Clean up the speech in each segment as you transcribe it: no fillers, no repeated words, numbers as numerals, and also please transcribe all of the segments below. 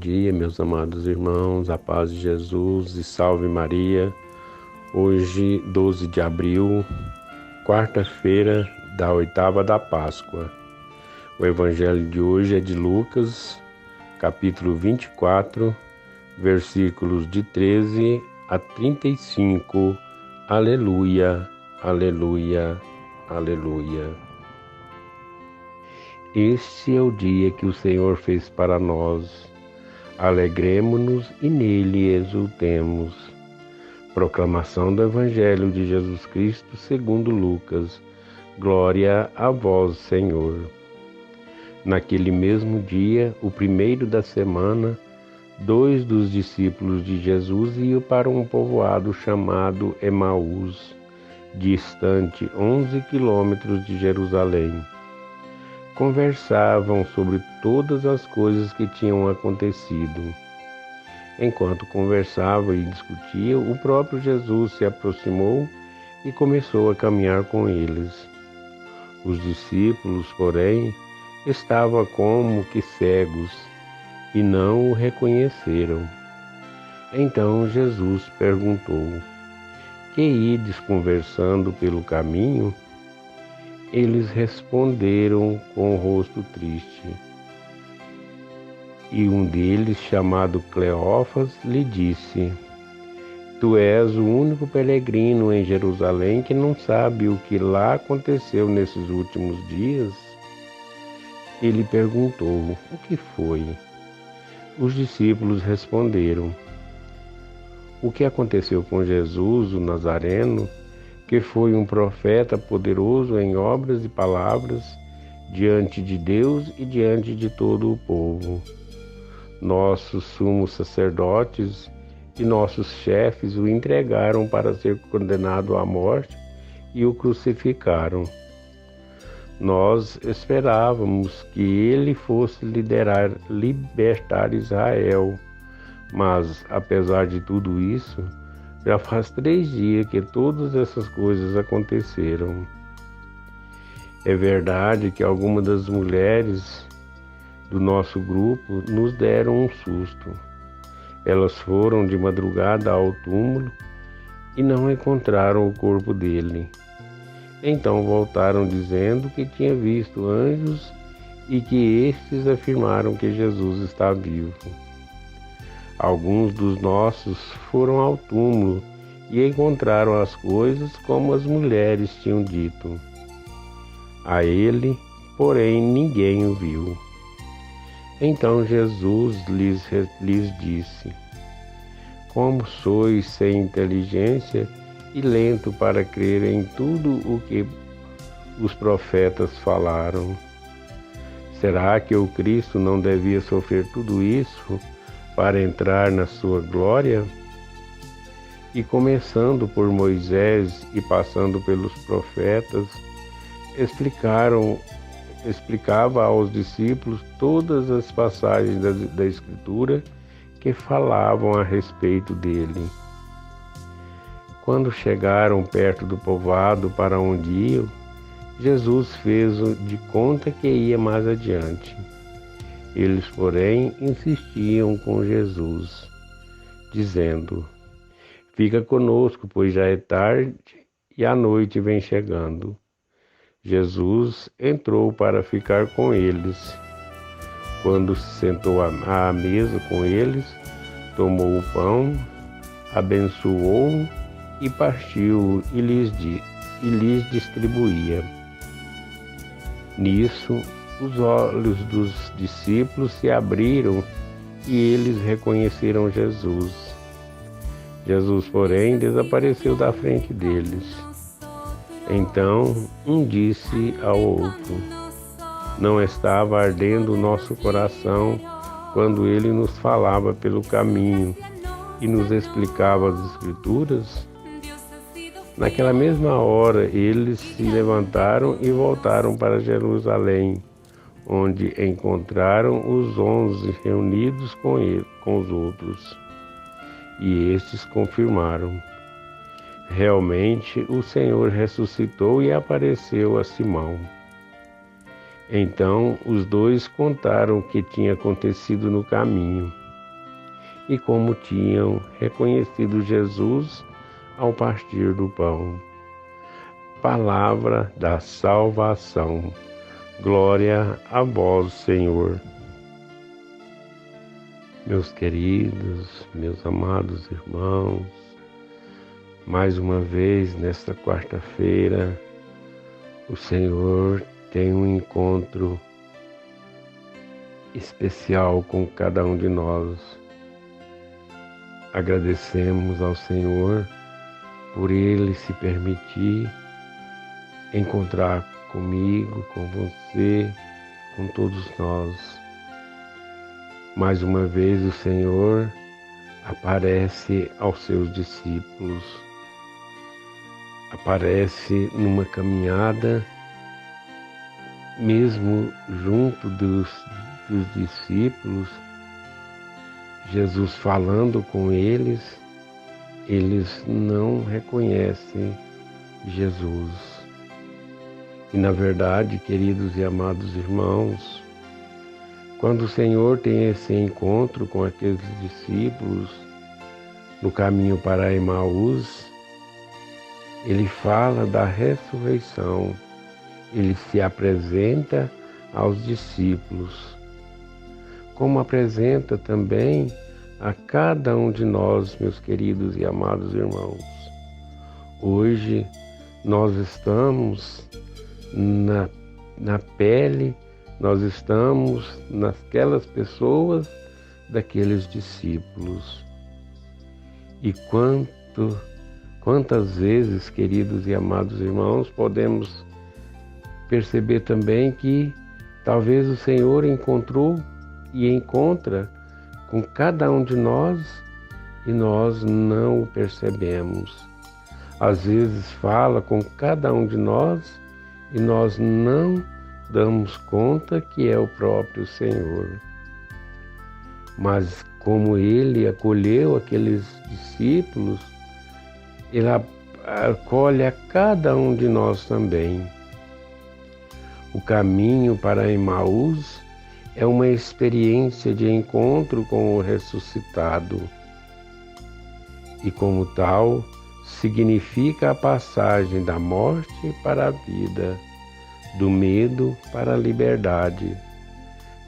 dia, meus amados irmãos, a paz de Jesus e salve Maria. Hoje, 12 de abril, quarta-feira da oitava da Páscoa. O evangelho de hoje é de Lucas, capítulo 24, versículos de 13 a 35. Aleluia, aleluia, aleluia. Este é o dia que o Senhor fez para nós. Alegremo-nos e nele exultemos. Proclamação do Evangelho de Jesus Cristo segundo Lucas. Glória a vós, Senhor. Naquele mesmo dia, o primeiro da semana, 2 dos discípulos de Jesus iam para um povoado chamado Emaús, distante 11 quilômetros de Jerusalém. Conversavam sobre todas as coisas que tinham acontecido. Enquanto conversavam e discutiam, o próprio Jesus se aproximou e começou a caminhar com eles. Os discípulos, porém, estavam como que cegos e não o reconheceram. Então Jesus perguntou: Que ides conversando pelo caminho? Eles responderam com o rosto triste. E um deles, chamado Cleófas, lhe disse: Tu és o único peregrino em Jerusalém que não sabe o que lá aconteceu nesses últimos dias? Ele perguntou: O que foi? Os discípulos responderam: O que aconteceu com Jesus, o Nazareno, que foi um profeta poderoso em obras e palavras diante de Deus e diante de todo o povo. Nossos sumos sacerdotes e nossos chefes o entregaram para ser condenado à morte e o crucificaram. Nós esperávamos que ele fosse libertar Israel, mas, apesar de tudo isso, já faz 3 dias que todas essas coisas aconteceram. É verdade que algumas das mulheres do nosso grupo nos deram um susto. Elas foram de madrugada ao túmulo e não encontraram o corpo dele. Então voltaram dizendo que tinha visto anjos e que estes afirmaram que Jesus está vivo. Alguns dos nossos foram ao túmulo e encontraram as coisas como as mulheres tinham dito. A ele, porém, ninguém o viu. Então Jesus lhes disse: Como sois sem inteligência e lento para crer em tudo o que os profetas falaram? Será que o Cristo não devia sofrer tudo isso para entrar na sua glória? E começando por Moisés e passando pelos profetas, explicava aos discípulos todas as passagens da Escritura que falavam a respeito dele. Quando chegaram perto do povoado para onde iam, Jesus fez de conta que ia mais adiante. Eles, porém, insistiam com Jesus, dizendo: Fica conosco, pois já é tarde e a noite vem chegando. Jesus entrou para ficar com eles. Quando se sentou à mesa com eles, tomou o pão, abençoou e partiu e lhes distribuía. Nisso, os olhos dos discípulos se abriram e eles reconheceram Jesus. Jesus, porém, desapareceu da frente deles. Então, um disse ao outro: Não estava ardendo o nosso coração quando ele nos falava pelo caminho e nos explicava as Escrituras? Naquela mesma hora, eles se levantaram e voltaram para Jerusalém, onde encontraram os 11 reunidos com os outros. E estes confirmaram: Realmente o Senhor ressuscitou e apareceu a Simão. Então os dois contaram o que tinha acontecido no caminho e como tinham reconhecido Jesus ao partir do pão. Palavra da salvação. Glória a vós, Senhor. Meus queridos, meus amados irmãos, mais uma vez nesta quarta-feira, o Senhor tem um encontro especial com cada um de nós. Agradecemos ao Senhor por Ele se permitir encontrar comigo, com você, com todos nós. Mais uma vez o Senhor aparece aos seus discípulos, aparece numa caminhada, mesmo junto dos discípulos, Jesus falando com eles, eles não reconhecem Jesus. E na verdade, queridos e amados irmãos, quando o Senhor tem esse encontro com aqueles discípulos no caminho para Emaús, Ele fala da ressurreição, Ele se apresenta aos discípulos, como apresenta também a cada um de nós, meus queridos e amados irmãos. Hoje nós estamos na pele, nós estamos naquelas pessoas daqueles discípulos. E quantas vezes, queridos e amados irmãos, podemos perceber também que talvez o Senhor encontrou e encontra com cada um de nós e nós não o percebemos. Às vezes fala com cada um de nós e nós não damos conta que é o próprio Senhor. Mas como Ele acolheu aqueles discípulos, Ele acolhe a cada um de nós também. O caminho para Emaús é uma experiência de encontro com o ressuscitado e, como tal, significa a passagem da morte para a vida, do medo para a liberdade,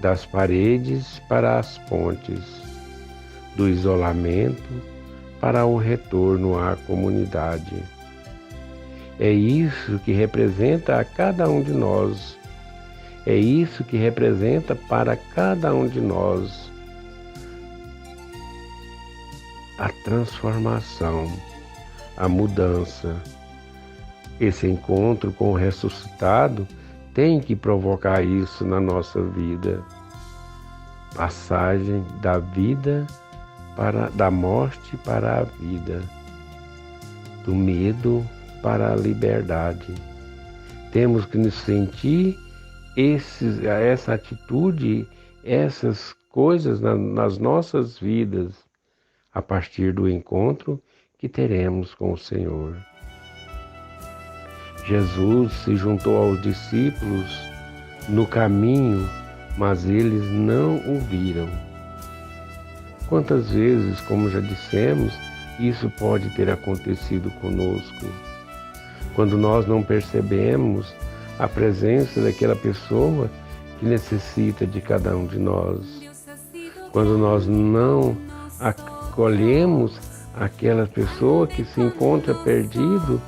das paredes para as pontes, do isolamento para o retorno à comunidade. É isso que representa a cada um de nós. É isso que representa para cada um de nós a transformação, a mudança. Esse encontro com o ressuscitado tem que provocar isso na nossa vida. Passagem da vida da morte para a vida, do medo para a liberdade. Temos que nos sentir essa atitude, essas coisas nas nossas vidas, a partir do encontro que teremos com o Senhor. Jesus se juntou aos discípulos no caminho, mas eles não o viram. Quantas vezes, como já dissemos, isso pode ter acontecido conosco? Quando nós não percebemos a presença daquela pessoa que necessita de cada um de nós. Quando nós não acolhemos aquela pessoa que se encontra perdido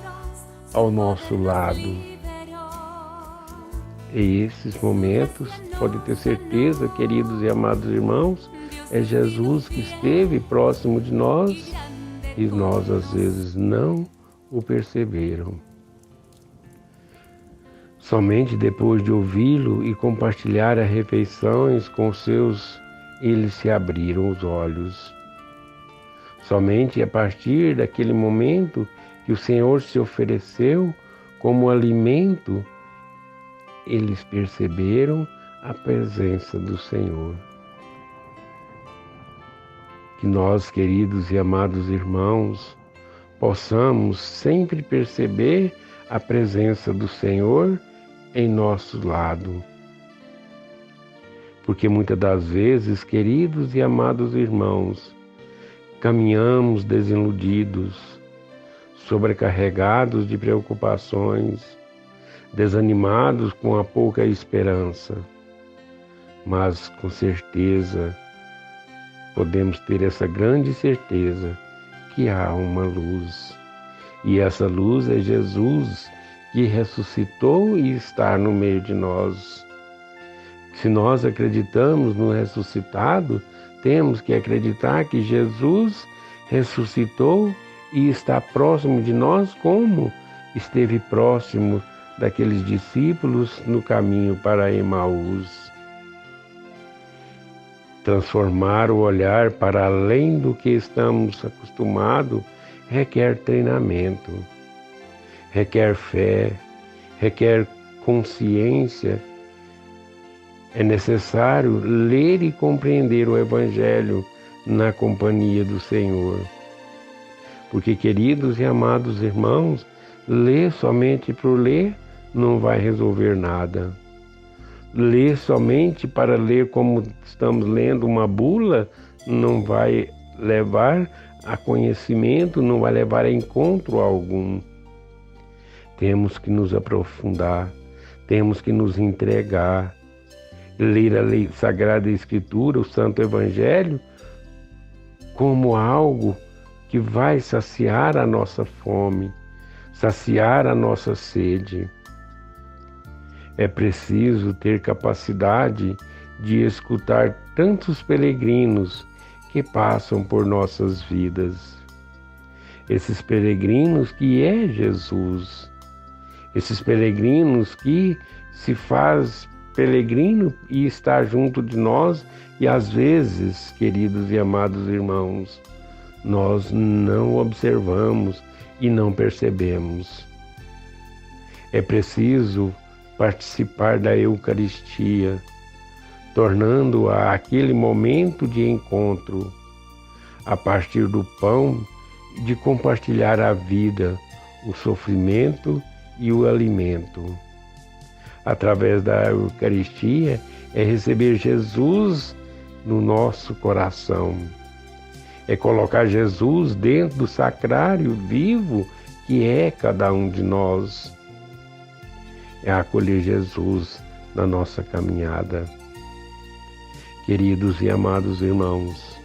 ao nosso lado. E esses momentos, pode ter certeza, queridos e amados irmãos, é Jesus que esteve próximo de nós e nós às vezes não o perceberam. Somente depois de ouvi-lo e compartilhar as refeições com seus, eles se abriram os olhos. Somente a partir daquele momento que o Senhor se ofereceu como alimento, eles perceberam a presença do Senhor. Que nós, queridos e amados irmãos, possamos sempre perceber a presença do Senhor em nosso lado. Porque muitas das vezes, queridos e amados irmãos, caminhamos desiludidos, sobrecarregados de preocupações, desanimados com a pouca esperança. Mas com certeza podemos ter essa grande certeza que há uma luz. E essa luz é Jesus, que ressuscitou e está no meio de nós. Se nós acreditamos no ressuscitado, temos que acreditar que Jesus ressuscitou e está próximo de nós, como esteve próximo daqueles discípulos no caminho para Emaús. Transformar o olhar para além do que estamos acostumados requer treinamento, requer fé, requer consciência. É necessário ler e compreender o Evangelho na companhia do Senhor. Porque, queridos e amados irmãos, ler somente por ler não vai resolver nada. Ler somente para ler como estamos lendo uma bula não vai levar a conhecimento, não vai levar a encontro algum. Temos que nos aprofundar, temos que nos entregar, ler a Sagrada Escritura, o Santo Evangelho, como algo que vai saciar a nossa fome, saciar a nossa sede. É preciso ter capacidade de escutar tantos peregrinos que passam por nossas vidas. Esses peregrinos que é Jesus. Esses peregrinos que se faz peregrino e está junto de nós e às vezes, queridos e amados irmãos, nós não observamos e não percebemos. É preciso participar da Eucaristia, tornando-a aquele momento de encontro, a partir do pão, de compartilhar a vida, o sofrimento e o alimento. Através da Eucaristia é receber Jesus no nosso coração, é colocar Jesus dentro do sacrário vivo que é cada um de nós. É acolher Jesus na nossa caminhada. Queridos e amados irmãos,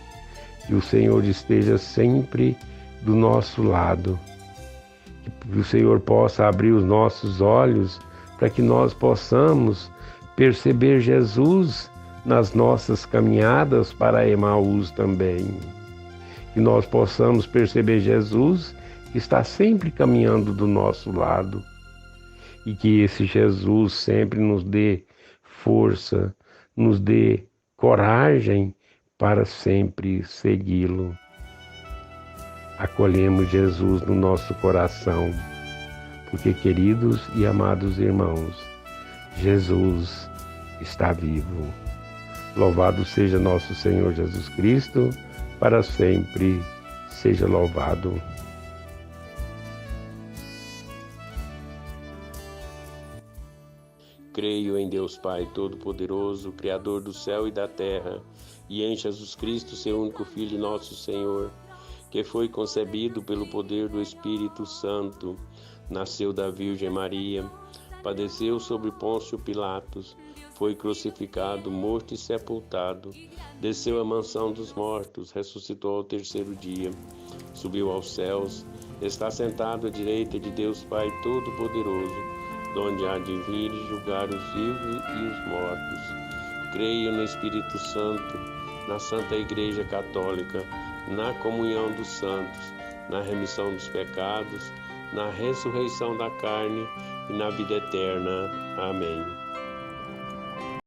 que o Senhor esteja sempre do nosso lado, que o Senhor possa abrir os nossos olhos para que nós possamos perceber Jesus nas nossas caminhadas para Emaús também. Que nós possamos perceber Jesus que está sempre caminhando do nosso lado. E que esse Jesus sempre nos dê força, nos dê coragem para sempre segui-lo. Acolhemos Jesus no nosso coração, porque, queridos e amados irmãos, Jesus está vivo. Louvado seja nosso Senhor Jesus Cristo, para sempre seja louvado. Creio em Deus Pai Todo-Poderoso, Criador do céu e da terra, e em Jesus Cristo, seu único Filho, nosso Senhor, que foi concebido pelo poder do Espírito Santo, nasceu da Virgem Maria, padeceu sobre Pôncio Pilatos, foi crucificado, morto e sepultado, desceu à mansão dos mortos, ressuscitou ao terceiro dia, subiu aos céus, está sentado à direita de Deus Pai Todo-Poderoso, donde há de vir e julgar os vivos e os mortos. Creio no Espírito Santo, na Santa Igreja Católica, na comunhão dos santos, na remissão dos pecados, na ressurreição da carne e na vida eterna. Amém.